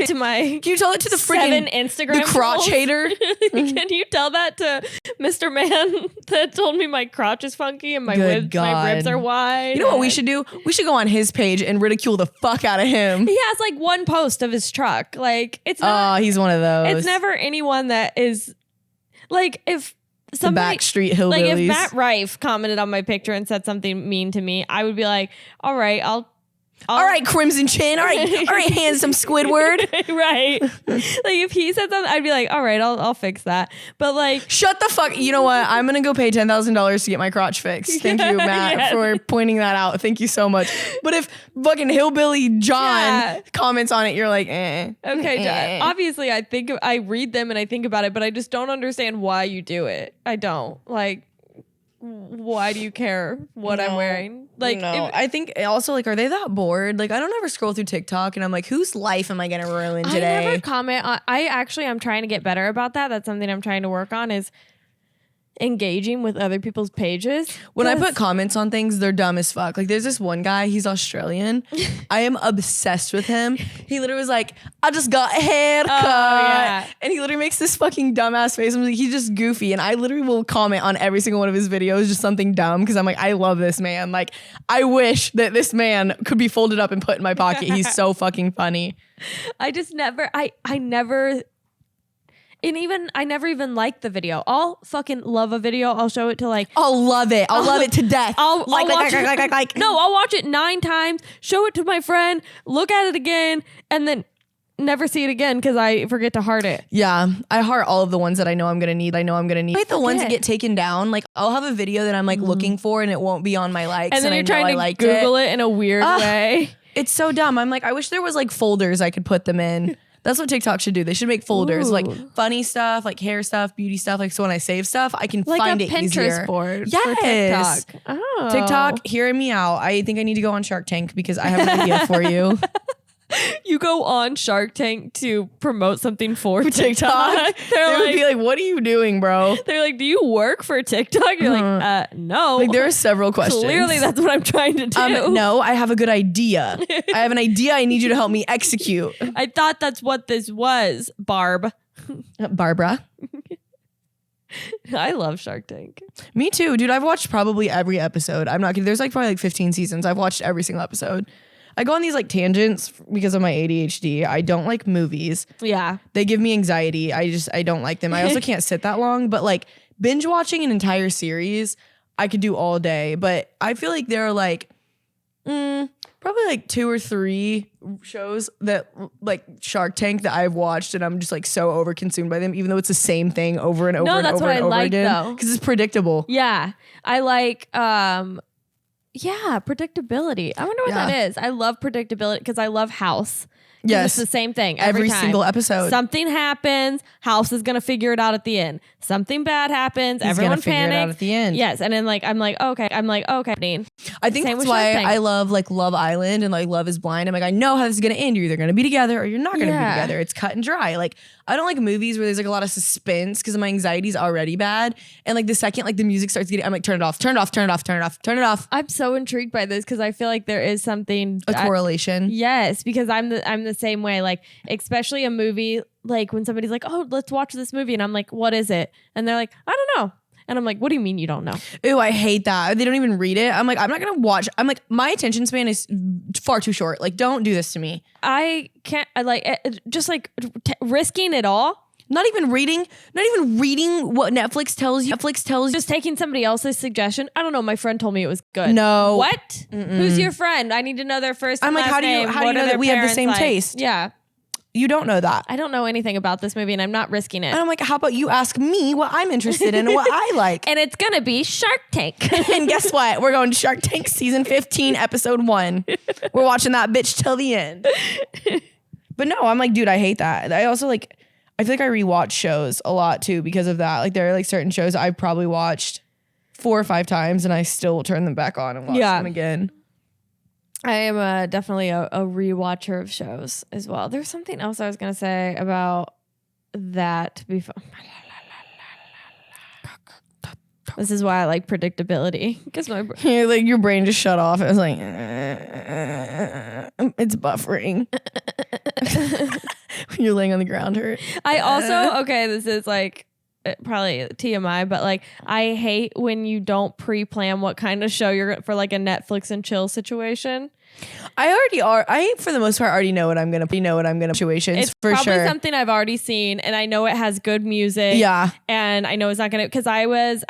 A: to my
B: can you tell it to the
A: seven
B: freaking
A: Instagram
B: the crotch
A: polls?
B: hater?
A: Can you tell that to Mr. Man that told me my crotch is funky and my
B: Good
A: my ribs
B: God.
A: are wide?
B: You know what we
A: and-
B: should do? We should go on his page and ridicule the fuck out of him.
A: He has like one post of his truck. Like it's not.
B: Oh, he's one of those.
A: It's never anyone that is like if
B: the
A: somebody
B: backstreet
A: like
B: hillbillies.
A: if Matt Rife commented on my picture and said something mean to me, I would be like, all right, I'll
B: all right, Crimson Chin. All right, handsome Squidward.
A: right. Like if he said something, I'd be like, all right, I'll fix that. But like,
B: Shut the fuck. You know what? I'm gonna go pay $10,000 to get my crotch fixed. Thank you, Matt,
A: Yes.
B: for pointing that out. Thank you so much. But if fucking hillbilly John
A: Yeah.
B: comments on it, you're like, eh.
A: okay, John, obviously I read them and I think about it, but I just don't understand why you do it. I don't like. Why do you care what I'm wearing? Like,
B: no,
A: if-
B: I think also like, are they that bored? Like, I don't ever scroll through TikTok and I'm like, whose life am I gonna ruin today?
A: I never comment on. I'm trying to get better about that. That's something I'm trying to work on is engaging with other people's pages.
B: When I
A: 'Cause-
B: put comments on things, they're dumb as fuck. Like there's this one guy, he's Australian. I am obsessed with him. He literally was like, I just got a haircut.
A: yeah.
B: And he literally makes this fucking dumbass face. I'm like, he's just goofy. And I literally will comment on every single one of his videos, just something dumb. Cause I'm like, I love this man. Like, I wish that this man could be folded up and put in my pocket. He's so fucking funny.
A: I just never, I never, and even, I never even liked the video. I'll fucking love a video. I'll show it to like,
B: I'll love it. I'll love it to death.
A: I'll
B: like.
A: No, I'll watch it 9 times, show it to my friend, look at it again, and then never see it again because I forget to heart it.
B: Yeah, I heart all of the ones that I know I'm gonna need. I hate the ones that
A: Forget.
B: get taken down. Like I'll have a video that I'm like looking for and it won't be on my likes.
A: And then you're
B: I know
A: trying
B: I
A: to
B: liked
A: Google it in a weird way.
B: It's so dumb. I'm like, I wish there was like folders I could put them in. That's what TikTok should do. They should make folders like
A: Ooh.
B: funny stuff, like hair stuff, beauty stuff. Like so when I save stuff, I can
A: Like
B: find
A: a
B: it
A: Pinterest
B: easier.
A: board
B: Yes.
A: for TikTok. Oh.
B: TikTok, hearing me out. I think I need to go on Shark Tank because I have an idea for you.
A: You go on Shark Tank to promote something for
B: TikTok.
A: TikTok.
B: They
A: They're
B: would
A: like,
B: be like, "What are you doing, bro?"
A: they're like, do you work for TikTok? You're like, no.
B: Like there are several questions.
A: Clearly that's what I'm trying to do.
B: No, I have a good idea. I have an idea. I need you to help me execute.
A: I thought that's what this was, Barb.
B: Barbara.
A: I love Shark Tank.
B: Me too, dude. I've watched probably every episode. I'm not kidding. There's like probably like 15 seasons. I've watched every single episode. I go on these like tangents because of my ADHD. I don't like movies.
A: Yeah.
B: They give me anxiety. I don't like them. I also can't sit that long, but like binge watching an entire series, I could do all day. But I feel like there are like probably like 2 or 3 shows that like Shark Tank that I've watched and I'm just like so overconsumed by them, even though it's the same thing over and over
A: No,
B: and
A: that's
B: over
A: what
B: and
A: I
B: over
A: like,
B: again.
A: though.
B: Because it's predictable.
A: Yeah. I like predictability. I wonder what
B: Yeah.
A: that is. I love predictability because I love House. 'Cause
B: Yes.
A: It's the same thing
B: Every
A: time.
B: single episode.
A: Something happens. House is going to figure it out at the end. Something bad happens.
B: He's
A: everyone
B: gonna figure it out
A: panics.
B: at the end.
A: Yes. And then like, I'm like, okay. Dean.
B: I think
A: Same
B: that's
A: with
B: why
A: Shark Tank.
B: I love like Love Island and like Love is Blind. I'm like, I know how this is gonna end. You're either gonna be together or you're not gonna be
A: Yeah.
B: together. It's cut and dry. Like I don't like movies where there's like a lot of suspense because my anxiety's already bad. And like the second like the music starts getting, I'm like, turn it off, turn it off, turn it off, turn it off, turn it off.
A: I'm so intrigued by this because I feel like there is something.
B: A correlation.
A: Yes, because I'm the same way. Like, especially a movie, like when somebody's like, "Oh, let's watch this movie," and I'm like, "What is it?" And they're like, "I don't know." And I'm like, what do you mean you don't know?
B: Ew, I hate that. They don't even read it. I'm like, I'm not going to watch. I'm like, my attention span is far too short. Like, don't do this to me.
A: I can't, just like risking it all.
B: Not even reading what Netflix tells you.
A: Just taking somebody else's suggestion. I don't know. My friend told me it was good.
B: No.
A: What? Who's your friend? I need to know their first and
B: I'm like,
A: last
B: how do you
A: name.
B: know that we have the same
A: like?
B: taste?
A: Yeah.
B: You don't know that.
A: I don't know anything about this movie and I'm not risking it.
B: And I'm like, how about you ask me what I'm interested in and what I like?
A: And it's going to be Shark Tank.
B: And guess what? We're going to Shark Tank season 15, episode 1. We're watching that bitch till the end. But no, I'm like, dude, I hate that. I also like, I feel like I rewatch shows a lot too because of that. Like there are like certain shows I've probably watched 4 or 5 times and I still will turn them back on and watch them again.
A: I am definitely a rewatcher of shows as well. There's something else I was going to say about that before. This is why I like predictability because my
B: like your brain just shut off. It was like it's buffering. When you're laying on the ground, hurt.
A: I also this is like probably TMI, but like I hate when you don't pre-plan what kind of show you're for like a Netflix and chill situation.
B: I for the most part already know what I'm gonna situations.
A: It's
B: for
A: probably
B: sure.
A: something I've already seen, and I know it has good music.
B: Yeah,
A: and I know it's not gonna because I was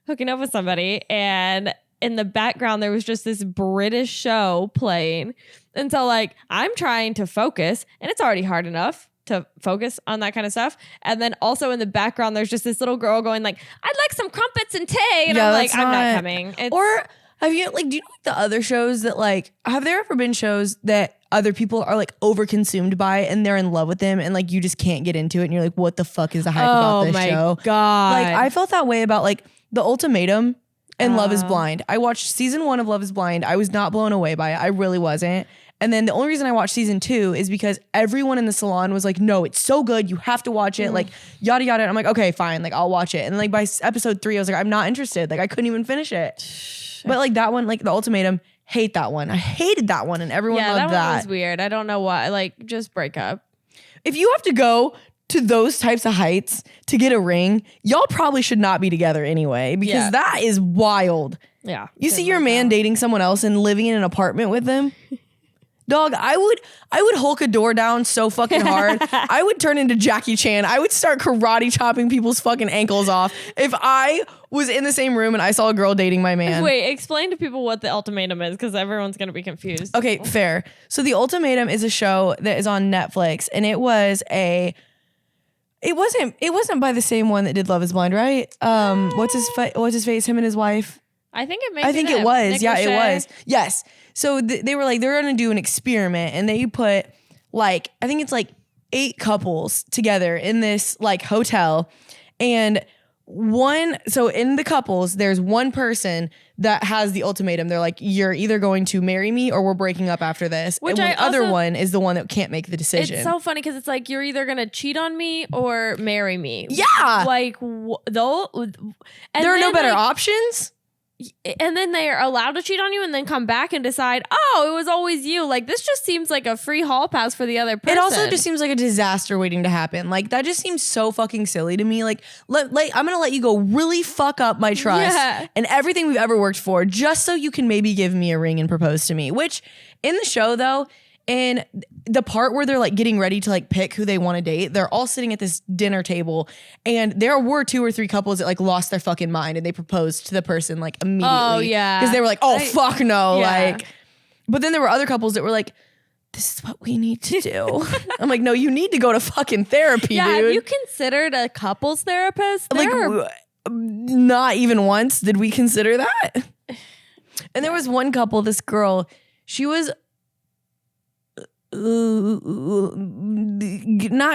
A: hooking up with somebody, and in the background there was just this British show playing, and so like I'm trying to focus, and it's already hard enough to focus on that kind of stuff. And then also in the background, there's just this little girl going like, I'd like some crumpets and tea. And I'm like, I'm not coming.
B: Or have you like, do you know like the other shows that like, have there ever been shows that other people are like overconsumed by and they're in love with them and like you just can't get into it and you're like, what the fuck is the hype about this show?
A: Oh my God.
B: Like I felt that way about like The Ultimatum and Love is Blind. I watched season 1 of Love is Blind. I was not blown away by it. I really wasn't. And then the only reason I watched season 2 is because everyone in the salon was like, no, it's so good. You have to watch it. Like yada, yada. And I'm like, okay, fine. Like I'll watch it. And like by episode 3, I was like, I'm not interested. Like I couldn't even finish it. But like that one, like The Ultimatum, hate that one. I hated that one. And everyone loved that.
A: One was weird. I don't know why. Like just break up.
B: If you have to go to those types of heights to get a ring, y'all probably should not be together anyway, because that is wild.
A: Yeah.
B: You see your man dating someone else and living in an apartment with them? Dog, I would Hulk a door down so fucking hard. I would turn into Jackie Chan. I would start karate chopping people's fucking ankles off if I was in the same room and I saw a girl dating my man.
A: Wait, explain to people what The Ultimatum is because everyone's going to be confused.
B: Okay, fair. So The Ultimatum is a show that is on Netflix, and it wasn't by the same one that did Love is Blind, right? What's his face? Him and his wife.
A: I think it
B: was.
A: Nick
B: Yeah,
A: Lachey.
B: it was. Yes. So they were like, they're going to do an experiment, and they put like, I think it's like 8 couples together in this like hotel. And so in the couples, there's one person that has the ultimatum. They're like, you're either going to marry me or we're breaking up after this.
A: Which
B: and the other one is the one that can't make the decision.
A: It's so funny because it's like, you're either going to cheat on me or marry me.
B: Yeah.
A: Like, though.
B: There are no better options.
A: And then they are allowed to cheat on you and then come back and decide, oh, it was always you. Like, this just seems like a free hall pass for the other person.
B: It also just seems like a disaster waiting to happen. Like, that just seems so fucking silly to me. Like I'm going to let you go really fuck up my trust and everything we've ever worked for just so you can maybe give me a ring and propose to me. Which, in the show, though, in the part where they're like getting ready to like pick who they want to date, they're all sitting at this dinner table, and there were 2 or 3 couples that like lost their fucking mind and they proposed to the person like immediately.
A: Oh yeah,
B: because they were like, oh fuck no, like. But then there were other couples that were like, this is what we need to do. I'm like, no, you need to go to fucking therapy, dude.
A: Have you considered a couples therapist?
B: Not even once did we consider that. And there was one couple, this girl, she was not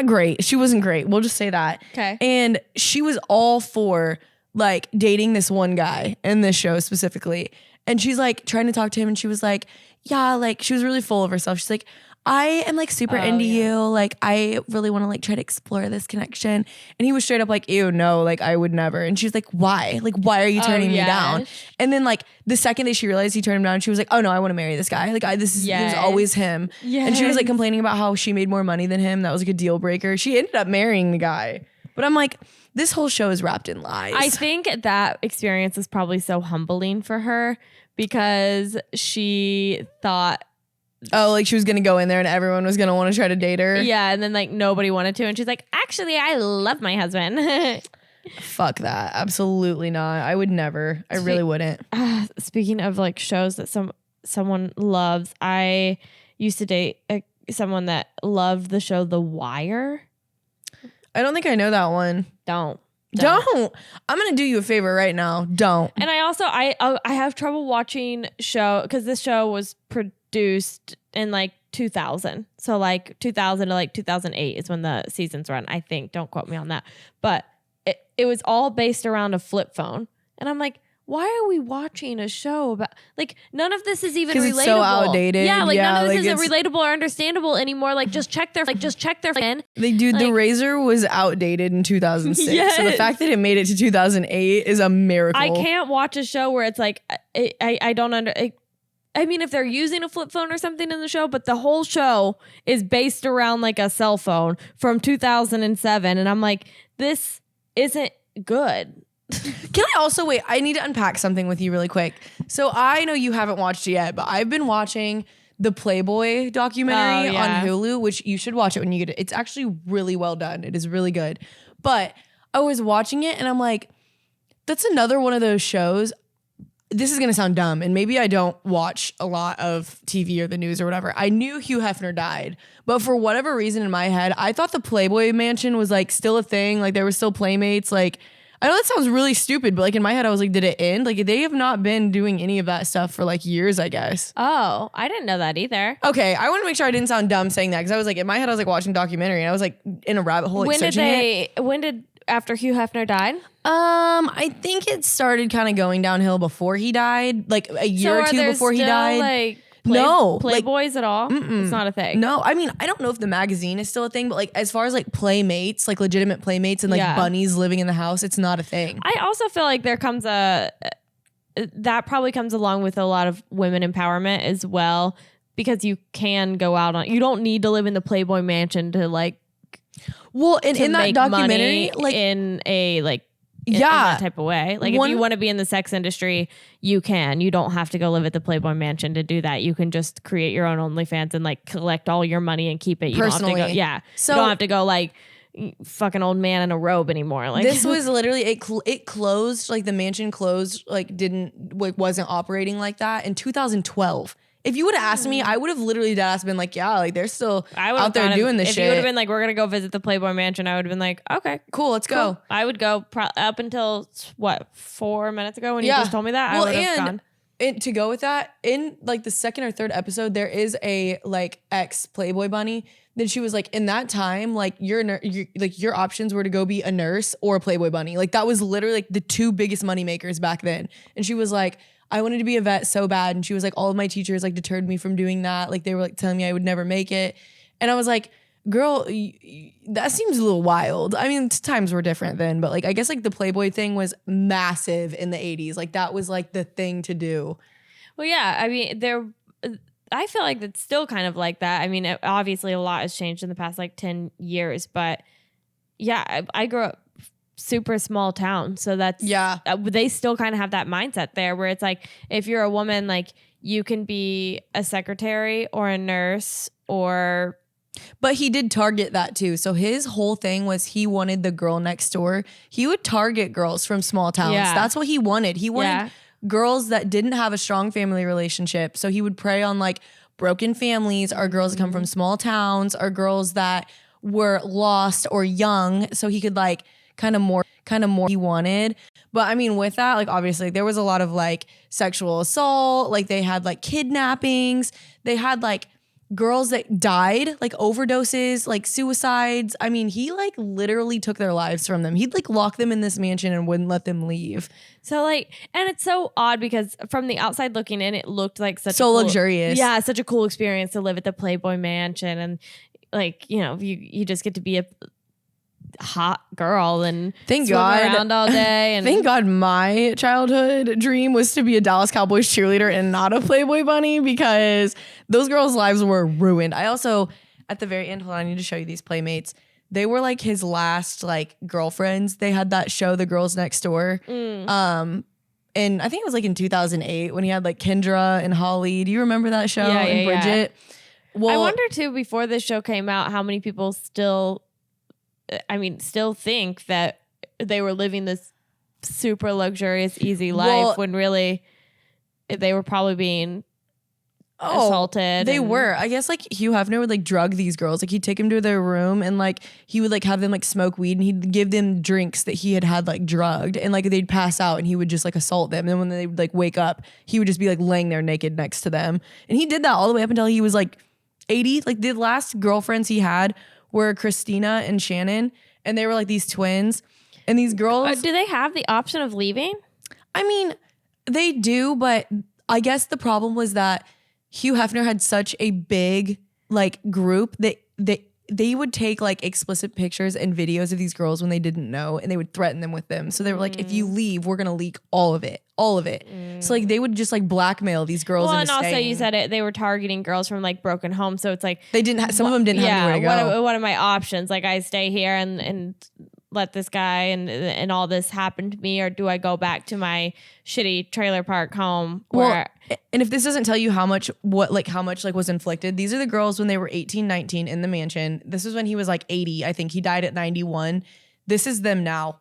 B: great. She wasn't great. We'll just say that.
A: Okay.
B: And she was all for like dating this one guy in this show specifically. And she's like trying to talk to him, and she was like, yeah, like she was really full of herself. She's like, I am like super into you. Like, I really want to like try to explore this connection. And he was straight up like, ew, no, like I would never. And she's like, why? Like, why are you turning me down? And then like the second that she realized he turned him down, she was like, oh no, I want to marry this guy. Like it was always him. And she was like complaining about how she made more money than him. That was like a deal breaker. She ended up marrying the guy. But I'm like, this whole show is wrapped in lies.
A: I think that experience is probably so humbling for her because she thought,
B: oh, like she was gonna go in there and everyone was gonna want to try to date her.
A: yeah, and then like nobody wanted to, and she's like, actually, I love my husband.
B: Fuck that. Absolutely not. I would never. I really wouldn't.
A: Speaking of like shows that someone loves, I used to date someone that loved the show The Wire.
B: I don't think I know that one.
A: Don't.
B: I'm gonna do you a favor right now. Don't.
A: And I also I have trouble watching show because this show was produced in like 2000. So like 2000 to like 2008 is when the seasons run, I think. Don't quote me on that. But it was all based around a flip phone. And I'm like, why are we watching a show about like none of this is even relatable?
B: It's so outdated.
A: Yeah, like none of this
B: like
A: isn't relatable or understandable anymore. Like just check their phone.
B: The Razor was outdated in 2006.
A: Yes.
B: So the fact that it made it to 2008 is a miracle.
A: I can't watch a show where it's like I don't I mean, if they're using a flip phone or something in the show, but the whole show is based around like a cell phone from 2007. And I'm like, this isn't good.
B: Can I also wait? I need to unpack something with you really quick. So I know you haven't watched it yet, but I've been watching the Playboy documentary on Hulu, which you should watch it when you get it. It's actually really well done. It is really good. But I was watching it and I'm like, that's another one of those shows. This is going to sound dumb, and maybe I don't watch a lot of TV or the news or whatever. I knew Hugh Hefner died, but for whatever reason in my head, I thought the Playboy Mansion was like still a thing. Like there were still Playmates. Like I know that sounds really stupid, but like in my head, I was like, did it end? Like they have not been doing any of that stuff for like years, I guess.
A: Oh, I didn't know that either.
B: Okay, I want to make sure I didn't sound dumb saying that because I was like, in my head, I was like watching a documentary and I was like in a rabbit hole. Like,
A: When did after Hugh Hefner died?
B: I think it started kind of going downhill before he died, like a year or two before he died.
A: Like Playboys at all? It's not a thing.
B: No, I mean, I don't know if the magazine is still a thing, but like as far as like Playmates, like legitimate Playmates and like bunnies living in the house, it's not a thing.
A: I also feel like there comes that probably comes along with a lot of women empowerment as well, because you can go out on, you don't need to live in the Playboy Mansion to like,
B: well, and in that documentary, like
A: in a like, in that type of way. Like if you want to be in the sex industry, you can. You don't have to go live at the Playboy Mansion to do that. You can just create your own OnlyFans and like collect all your money and keep it. You
B: personally.
A: Don't have to go, so you don't have to go like fucking old man in a robe anymore. Like
B: this was literally it closed, like the mansion closed, like wasn't operating like that in 2012. If you would have asked me, I would have literally been like, yeah, like they're still out there doing this shit.
A: If you would have been like, we're going to go visit the Playboy Mansion, I would have been like, okay,
B: cool, let's go.
A: I would go up until 4 minutes ago when you just told me that.
B: Well,
A: I would have gone.
B: And to go with that, in like the second or third episode, there is a like ex Playboy bunny. Then she was like, in that time, like your options were to go be a nurse or a Playboy bunny. Like that was literally like the two biggest money makers back then. And she was like, I wanted to be a vet so bad. And she was like, all of my teachers like deterred me from doing that. Like they were like telling me I would never make it. And I was like, girl, that seems a little wild. I mean, times were different then, but like, I guess like the Playboy thing was massive in the 80s. Like that was like the thing to do.
A: Well, yeah. I mean, I feel like it's still kind of like that. I mean, obviously a lot has changed in the past like 10 years, but yeah, I grew up super small town, so that's they still kind of have that mindset there where it's like if you're a woman, like you can be a secretary or a nurse or
B: but he did target that too. So his whole thing was he wanted the girl next door. He would target girls from small towns. That's what he wanted. He wanted girls that didn't have a strong family relationship. So he would prey on like broken families, or girls that come from small towns, or girls that were lost or young, so he could like kind of more he wanted. But I mean, with that, like obviously there was a lot of like sexual assault, like they had like kidnappings, they had like girls that died, like overdoses, like suicides. I mean, he like literally took their lives from them. He'd like lock them in this mansion and wouldn't let them leave.
A: So like, and it's so odd because from the outside looking in, it looked like such
B: so luxurious.
A: Yeah, such a cool experience to live at the Playboy Mansion, and like, you know, you just get to be a hot girl and
B: thank
A: swim
B: God
A: around all day. And
B: thank God my childhood dream was to be a Dallas Cowboys cheerleader and not a Playboy bunny, because those girls' lives were ruined. I also, at the very end, hold on, I need to show you these Playmates. they were like his last like girlfriends. They had that show, The Girls Next Door. And I think it was like in 2008 when he had like Kendra and Holly. Do you remember that show?
A: Yeah,
B: and Bridget?
A: Yeah. Well, I wonder too, before this show came out, how many people still think that they were living this super luxurious, easy life when really they were probably being assaulted.
B: They were. I guess like Hugh Hefner would like drug these girls. Like he'd take them to their room and like he would like have them like smoke weed and he'd give them drinks that he had like drugged and like they'd pass out and he would just like assault them. And then when they would like wake up, he would just be like laying there naked next to them. And he did that all the way up until he was like 80. Like the last girlfriends he had were Christina and Shannon, and they were like these twins. And these girls,
A: do they have the option of leaving?
B: I mean, they do, but I guess the problem was that Hugh Hefner had such a big like group that they would take like explicit pictures and videos of these girls when they didn't know, and they would threaten them with them. So they were like, if you leave, we're gonna leak all of it. So like they would just like blackmail these girls.
A: Well, and also you said they were targeting girls from like broken homes, so it's like
B: they didn't have, some of them didn't have anywhere to go.
A: What are my options? Like I stay here and let this guy and all this happen to me, or do I go back to my shitty trailer park home?
B: And if this doesn't tell you how much was inflicted, these are the girls when they were 18, 19 in the mansion. This is when he was like 80. I think he died at 91. This is them now.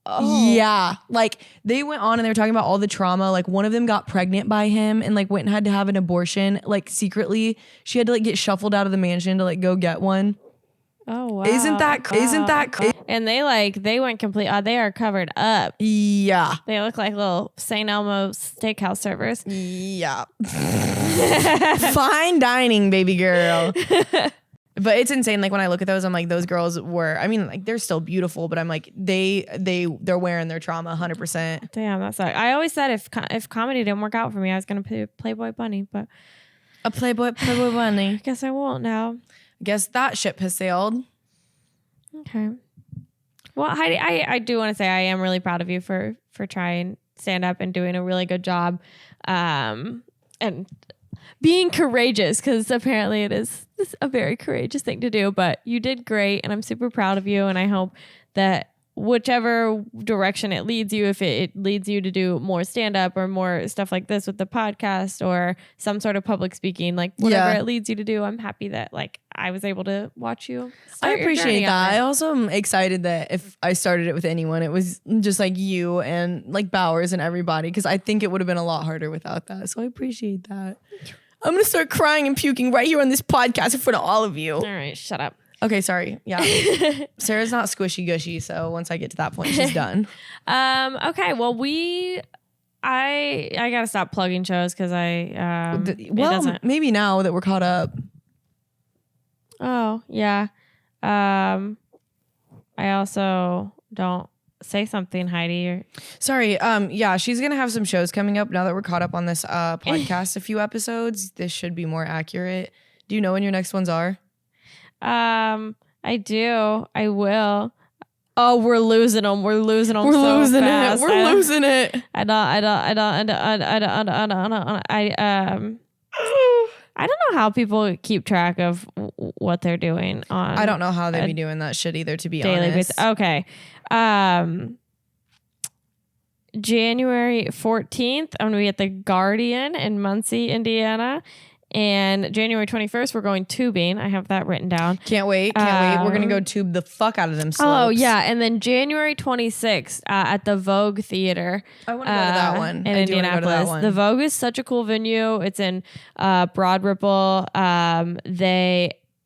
B: Oh. Yeah. Like they went on and they were talking about all the trauma. Like one of them got pregnant by him and like went and had to have an abortion. Like secretly, she had to like get shuffled out of the mansion to like go get one.
A: Oh wow!
B: Isn't that crazy?
A: And they went complete. They are covered up.
B: Yeah,
A: they look like little St. Elmo steakhouse servers.
B: Yeah, fine dining, baby girl. But it's insane. Like when I look at those, I'm like, those girls were. I mean, like they're still beautiful, but I'm like, they're wearing their trauma 100%.
A: Damn, that's like I always said if comedy didn't work out for me, I was gonna play Playboy bunny, but
B: a Playboy bunny.
A: I guess I won't now.
B: Guess that ship has sailed.
A: Okay. Well, Heidi, I do want to say I am really proud of you for trying stand up and doing a really good job, and being courageous, because apparently it is a very courageous thing to do. But you did great, and I'm super proud of you. And I hope that whichever direction it leads you, if it leads you to do more stand-up or more stuff like this with the podcast or some sort of public speaking, like whatever it leads you to do, I'm happy that like I was able to watch you.
B: I appreciate that. I also am excited that if I started it with anyone, it was just like you and like Bowers and everybody, because I think it would have been a lot harder without that. So I appreciate that. I'm going to start crying and puking right here on this podcast in front of all of you.
A: All right, shut up.
B: Okay, sorry. Yeah. Sarah's not squishy gushy, so once I get to that point, she's done.
A: Okay, well I gotta stop plugging shows because
B: maybe now that we're caught up.
A: Oh, yeah. I also don't say something, Heidi.
B: Sorry. Yeah, she's gonna have some shows coming up now that we're caught up on this podcast. A few episodes. This should be more accurate. Do you know when your next ones are?
A: I do. I will. Oh, we're losing them. We're losing them.
B: We're losing it. We're losing it.
A: I don't know how people keep track of what they're doing on.
B: I don't know how they be doing that shit either, to be honest.
A: Okay. January 14th, I'm gonna be at the Guardian in Muncie, Indiana. And January 21st, we're going tubing. I have that written down.
B: Can't wait. We're going to go tube the fuck out of them slopes.
A: Oh, yeah. And then January 26th at the Vogue Theater.
B: I want to go to that one.
A: In Indianapolis. The Vogue is such a cool venue. It's in Broad Ripple.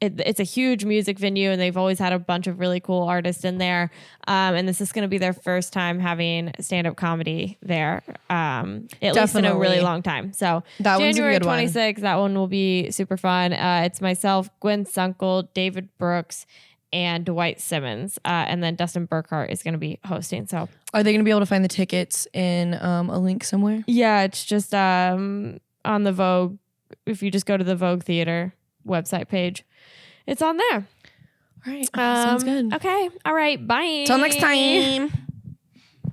A: It's a huge music venue, and they've always had a bunch of really cool artists in there. And this is going to be their first time having stand-up comedy there, at least in a really long time. So that January 26th, that one will be super fun. It's myself, Gwen Sunkel, David Brooks, and Dwight Simmons. And then Dustin Burkhart is going to be hosting. So
B: are they going to be able to find the tickets in a link somewhere?
A: Yeah, it's just on the Vogue. If you just go to the Vogue Theater website page, it's on there.
B: All right. Sounds good.
A: Okay. All right. Bye.
B: Till next time.